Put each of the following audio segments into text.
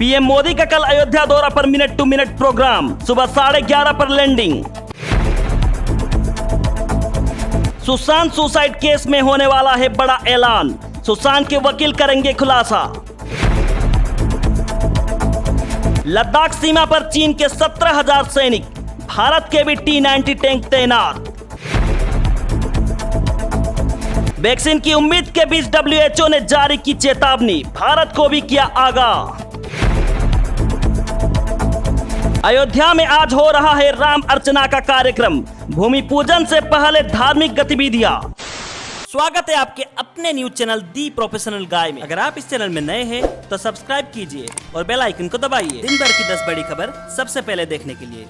PM Modi का कल अयोध्या दौरा पर मिनट टू मिनट प्रोग्राम, सुबह 11:30 पर लैंडिंग। सुशांत सुसाइड केस में होने वाला है बड़ा ऐलान, सुशांत के वकील करेंगे खुलासा। लद्दाख सीमा पर चीन के 17,000 सैनिक, भारत के भी T-90 टैंक तैनात। वैक्सीन की उम्मीद के बीच WHO ने जारी की चेतावनी, भारत को भी किया आगाह। अयोध्या में आज हो रहा है राम अर्चना का कार्यक्रम, भूमि पूजन से पहले धार्मिक गतिविधियां। स्वागत है आपके अपने न्यूज चैनल दी प्रोफेशनल गाय में। अगर आप इस चैनल में नए हैं तो सब्सक्राइब कीजिए और बेल आइकन को दबाइए दिन भर की 10 बड़ी खबर सबसे पहले देखने के लिए।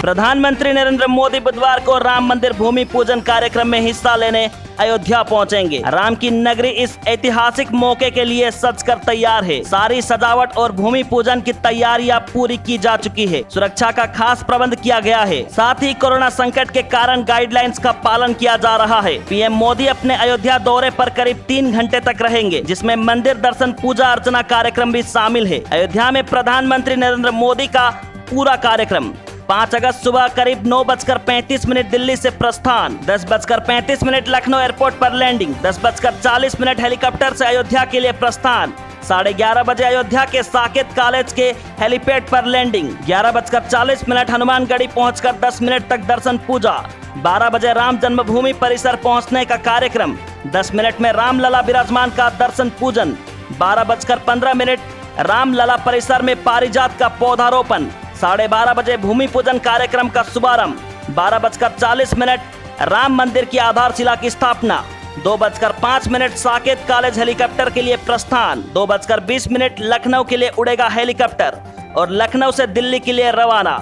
प्रधानमंत्री नरेंद्र मोदी बुधवार को राम मंदिर भूमि पूजन कार्यक्रम में हिस्सा लेने अयोध्या पहुंचेंगे। राम की नगरी इस ऐतिहासिक मौके के लिए सजकर तैयार है। सारी सजावट और भूमि पूजन की तैयारियां पूरी की जा चुकी है। सुरक्षा का खास प्रबंध किया गया है। साथ ही कोरोना संकट के कारण गाइडलाइंस का पालन किया जा रहा है। पीएम मोदी अपने अयोध्या दौरे पर करीब 3 घंटे तक रहेंगे, जिसमें मंदिर दर्शन, पूजा अर्चना कार्यक्रम भी शामिल है। अयोध्या में प्रधानमंत्री नरेंद्र मोदी का पूरा कार्यक्रम 5 अगस्त सुबह करीब 9:35 दिल्ली से प्रस्थान, 10:35 लखनऊ एयरपोर्ट पर लैंडिंग, 10:40 हेलीकॉप्टर से अयोध्या के लिए प्रस्थान, 11:30 बजे अयोध्या के साकेत कॉलेज के हेलीपैड पर लैंडिंग, 11:40 हनुमानगढ़ी पहुंचकर 10 मिनट तक दर्शन पूजा, 12 बजे राम जन्मभूमि परिसर पहुंचने का कार्यक्रम, 10 मिनट में रामलला विराजमान का दर्शन पूजन, 12:15 रामलला परिसर में पारिजात का पौधारोपण, 12:30 बजे भूमि पूजन कार्यक्रम का शुभारंभ, 12:40 राम मंदिर की आधारशिला की स्थापना, 2:05 साकेत कॉलेज हेलीकॉप्टर के लिए प्रस्थान, 2:20 लखनऊ के लिए उड़ेगा हेलीकॉप्टर और लखनऊ से दिल्ली के लिए रवाना।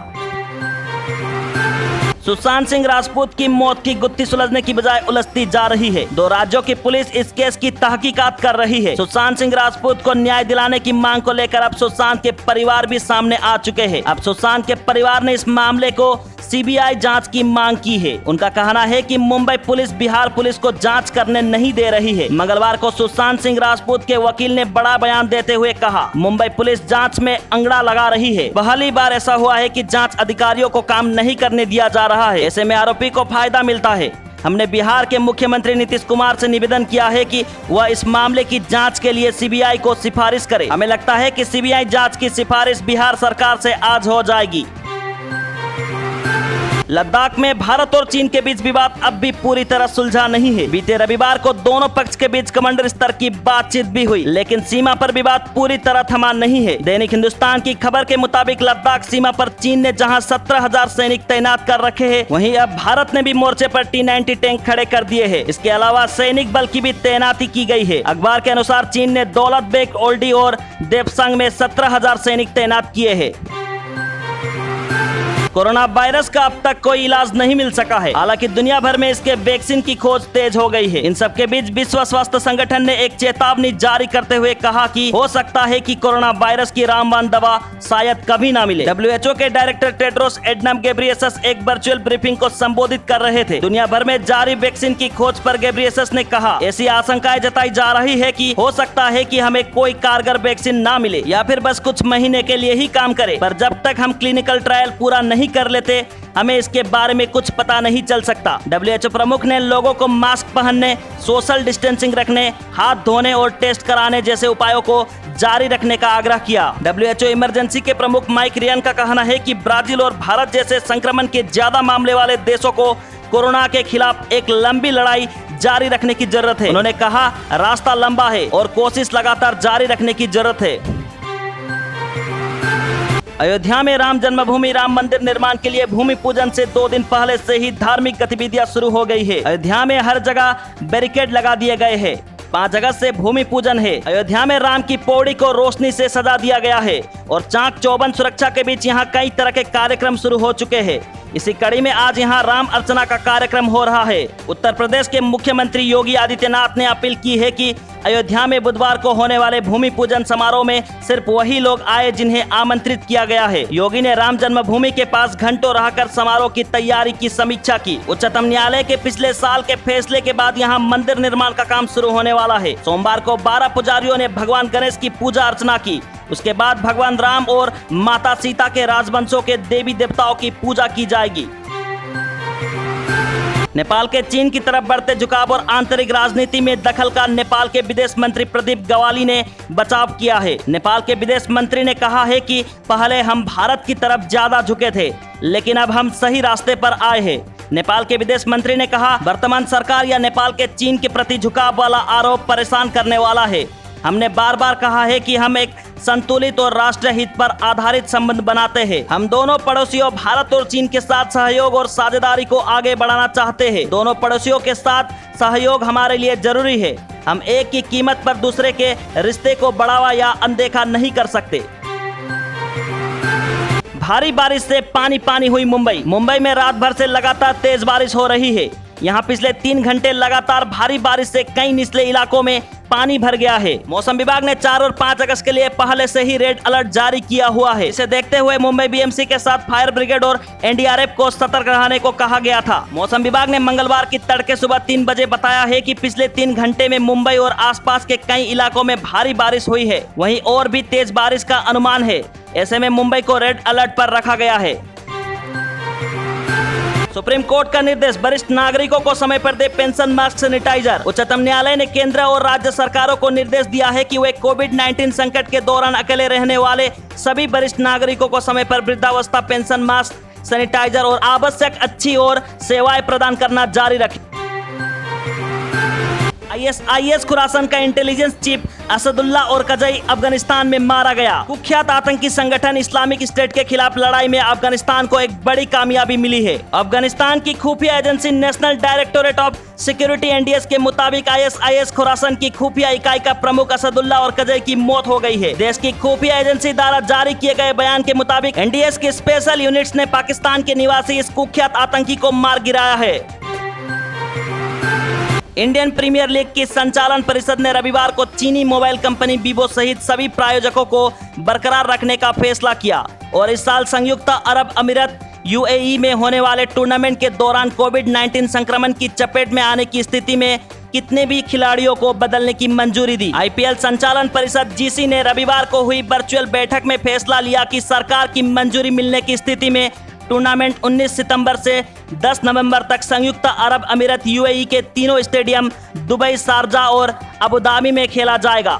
सुशांत सिंह राजपूत की मौत की गुत्थी सुलझने की बजाय उलझती जा रही है। 2 राज्यों की पुलिस इस केस की तहकीकात कर रही है। सुशांत सिंह राजपूत को न्याय दिलाने की मांग को लेकर अब सुशांत के परिवार भी सामने आ चुके हैं। अब सुशांत के परिवार ने इस मामले को CBI जांच की मांग की है। उनका कहना है कि मुंबई पुलिस बिहार पुलिस को जांच करने नहीं दे रही है। मंगलवार को सुशांत सिंह राजपूत के वकील ने बड़ा बयान देते हुए कहा, मुंबई पुलिस जांच में अंगड़ा लगा रही है। पहली बार ऐसा हुआ है कि जांच अधिकारियों को काम नहीं करने दिया जा रहा है। ऐसे में आरोपी को फायदा मिलता है। हमने बिहार के मुख्यमंत्री नीतीश कुमार से निवेदन किया है कि वह इस मामले की जांच के लिए CBI को सिफारिश करे। हमें लगता है कि CBI जांच की सिफारिश बिहार सरकार से आज हो जाएगी। लद्दाख में भारत और चीन के बीच विवाद अब भी पूरी तरह सुलझा नहीं है। बीते रविवार को दोनों पक्ष के बीच कमांडर स्तर की बातचीत भी हुई, लेकिन सीमा पर विवाद पूरी तरह थमा नहीं है। दैनिक हिंदुस्तान की खबर के मुताबिक लद्दाख सीमा पर चीन ने जहां 17,000 सैनिक तैनात कर रखे हैं, वहीं अब भारत ने भी मोर्चे पर T-90 टैंक खड़े कर दिए हैं। इसके अलावा सैनिक बल की भी तैनाती की गई है। अखबार के अनुसार चीन ने दौलत बेग ओल्डी और देपसंग में 17,000 सैनिक तैनात किए हैं। कोरोना वायरस का अब तक कोई इलाज नहीं मिल सका है। हालांकि दुनिया भर में इसके वैक्सीन की खोज तेज हो गई है। इन सब के बीच विश्व स्वास्थ्य संगठन ने एक चेतावनी जारी करते हुए कहा कि हो सकता है कि कोरोना वायरस की रामबाण दवा शायद कभी ना मिले। WHO के डायरेक्टर टेड्रोस एडनम गेब्रियेसस एक वर्चुअल ब्रीफिंग को संबोधित कर रहे थे। दुनिया भर में जारी वैक्सीन की खोज पर गेब्रियेसस ने कहा, ऐसी आशंकाएं जताई जा रही है कि हो सकता है कि हमें कोई कारगर वैक्सीन ना मिले या फिर बस कुछ महीने के लिए ही काम करे, पर जब तक हम क्लिनिकल ट्रायल पूरा नहीं कर लेते हमें इसके बारे में कुछ पता नहीं चल सकता। WHO प्रमुख ने लोगों को मास्क पहनने, सोशल डिस्टेंसिंग रखने, हाथ धोने और टेस्ट कराने जैसे उपायों को जारी रखने का आग्रह किया। WHO इमरजेंसी के प्रमुख माइक रियन का कहना है कि ब्राजील और भारत जैसे संक्रमण के ज्यादा मामले वाले देशों को कोरोना के खिलाफ एक लंबी लड़ाई जारी रखने की जरूरत है। उन्होंने कहा, रास्ता लंबा है और कोशिश लगातार जारी रखने की जरूरत है। अयोध्या में राम जन्मभूमि राम मंदिर निर्माण के लिए भूमि पूजन से 2 दिन पहले से ही धार्मिक गतिविधियां शुरू हो गई है। अयोध्या में हर जगह बैरिकेड लगा दिए गए हैं। 5 अगस्त से भूमि पूजन है। अयोध्या में राम की पौड़ी को रोशनी से सजा दिया गया है और चाक चौबंद सुरक्षा के बीच यहाँ कई तरह के कार्यक्रम शुरू हो चुके हैं। इसी कड़ी में आज यहाँ राम अर्चना का कार्यक्रम हो रहा है। उत्तर प्रदेश के मुख्यमंत्री योगी आदित्यनाथ ने अपील की है कि अयोध्या में बुधवार को होने वाले भूमि पूजन समारोह में सिर्फ वही लोग आए जिन्हें आमंत्रित किया गया है। योगी ने राम जन्मभूमि के पास घंटों रहकर समारोह की तैयारी की समीक्षा की। उच्चतम न्यायालय के पिछले साल के फैसले के बाद यहां मंदिर निर्माण का काम शुरू होने वाला है। सोमवार को 12 पुजारियों ने भगवान गणेश की पूजा अर्चना की। उसके बाद भगवान राम और माता सीता के राजवंशों के देवी देवताओं की पूजा की जाएगी। नेपाल के चीन की तरफ बढ़ते झुकाव और आंतरिक राजनीति में दखल का नेपाल के विदेश मंत्री प्रदीप ग्यावाली ने बचाव किया है। नेपाल के विदेश मंत्री ने कहा है कि पहले हम भारत की तरफ ज्यादा झुके थे, लेकिन अब हम सही रास्ते पर आए हैं। नेपाल के विदेश मंत्री ने कहा, वर्तमान सरकार या नेपाल के चीन के प्रति झुकाव वाला आरोप परेशान करने वाला है। हमने बार बार कहा है कि हम एक संतुलित और राष्ट्रीय हित पर आधारित संबंध बनाते हैं। हम दोनों पड़ोसियों भारत और चीन के साथ सहयोग और साझेदारी को आगे बढ़ाना चाहते हैं। दोनों पड़ोसियों के साथ सहयोग हमारे लिए जरूरी है। हम एक की कीमत पर दूसरे के रिश्ते को बढ़ावा या अनदेखा नहीं कर सकते। भारी बारिश से पानी पानी हुई मुंबई में रात भर से लगातार तेज बारिश हो रही है। यहाँ पिछले 3 घंटे लगातार भारी बारिश से कई निचले इलाकों में पानी भर गया है। मौसम विभाग ने 4 और 5 अगस्त के लिए पहले से ही रेड अलर्ट जारी किया हुआ है। इसे देखते हुए मुंबई बीएमसी के साथ फायर ब्रिगेड और एनडीआरएफ को सतर्क रहने को कहा गया था। मौसम विभाग ने मंगलवार की तड़के सुबह 3 बजे बताया है कि पिछले 3 घंटे में मुंबई और आसपास के कई इलाकों में भारी बारिश हुई है। वहीं और भी तेज बारिश का अनुमान है। ऐसे में मुंबई को रेड अलर्ट पर रखा गया है। सुप्रीम कोर्ट का निर्देश, वरिष्ठ नागरिकों को समय पर दे पेंशन मास्क सैनिटाइजर। उच्चतम न्यायालय ने केंद्र और राज्य सरकारों को निर्देश दिया है कि वे कोविड-19 संकट के दौरान अकेले रहने वाले सभी वरिष्ठ नागरिकों को समय पर वृद्धावस्था पेंशन मास्क, सैनिटाइजर और आवश्यक अच्छी और सेवाएं प्रदान करना जारी रखें। ISIS खुरासान का इंटेलिजेंस चीफ असदुल्ला और कजई अफगानिस्तान में मारा गया। कुख्यात आतंकी संगठन इस्लामिक स्टेट के खिलाफ लड़ाई में अफगानिस्तान को एक बड़ी कामयाबी मिली है। अफगानिस्तान की खुफिया agency national directorate of security NDS के मुताबिक ISIS खुरासान की खुफिया इकाई का प्रमुख असदुल्ला और कजई की मौत हो गई है। देश की खुफिया एजेंसी द्वारा जारी किए गए बयान के मुताबिक NDS के स्पेशल यूनिट्स ने पाकिस्तान के निवासी इस कुख्यात आतंकी को मार गिराया है। इंडियन प्रीमियर लीग की संचालन परिषद ने रविवार को चीनी मोबाइल कंपनी वीवो सहित सभी प्रायोजकों को बरकरार रखने का फैसला किया और इस साल संयुक्त अरब अमीरात UAE में होने वाले टूर्नामेंट के दौरान कोविड-19 संक्रमण की चपेट में आने की स्थिति में कितने भी खिलाड़ियों को बदलने की मंजूरी दी। IPL संचालन परिषद GC ने रविवार को हुई वर्चुअल बैठक में फैसला लिया कि सरकार की मंजूरी मिलने की स्थिति में टूर्नामेंट 19 सितंबर से 10 नवंबर तक संयुक्त अरब अमीरात UAE के तीनों स्टेडियम दुबई, शारजा और अबू धाबी में खेला जाएगा।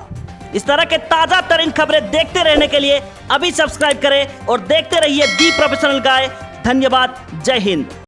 इस तरह के ताजा तरीन खबरें देखते रहने के लिए अभी सब्सक्राइब करें और देखते रहिए दी प्रोफेशनल गाय। धन्यवाद। जय हिंद।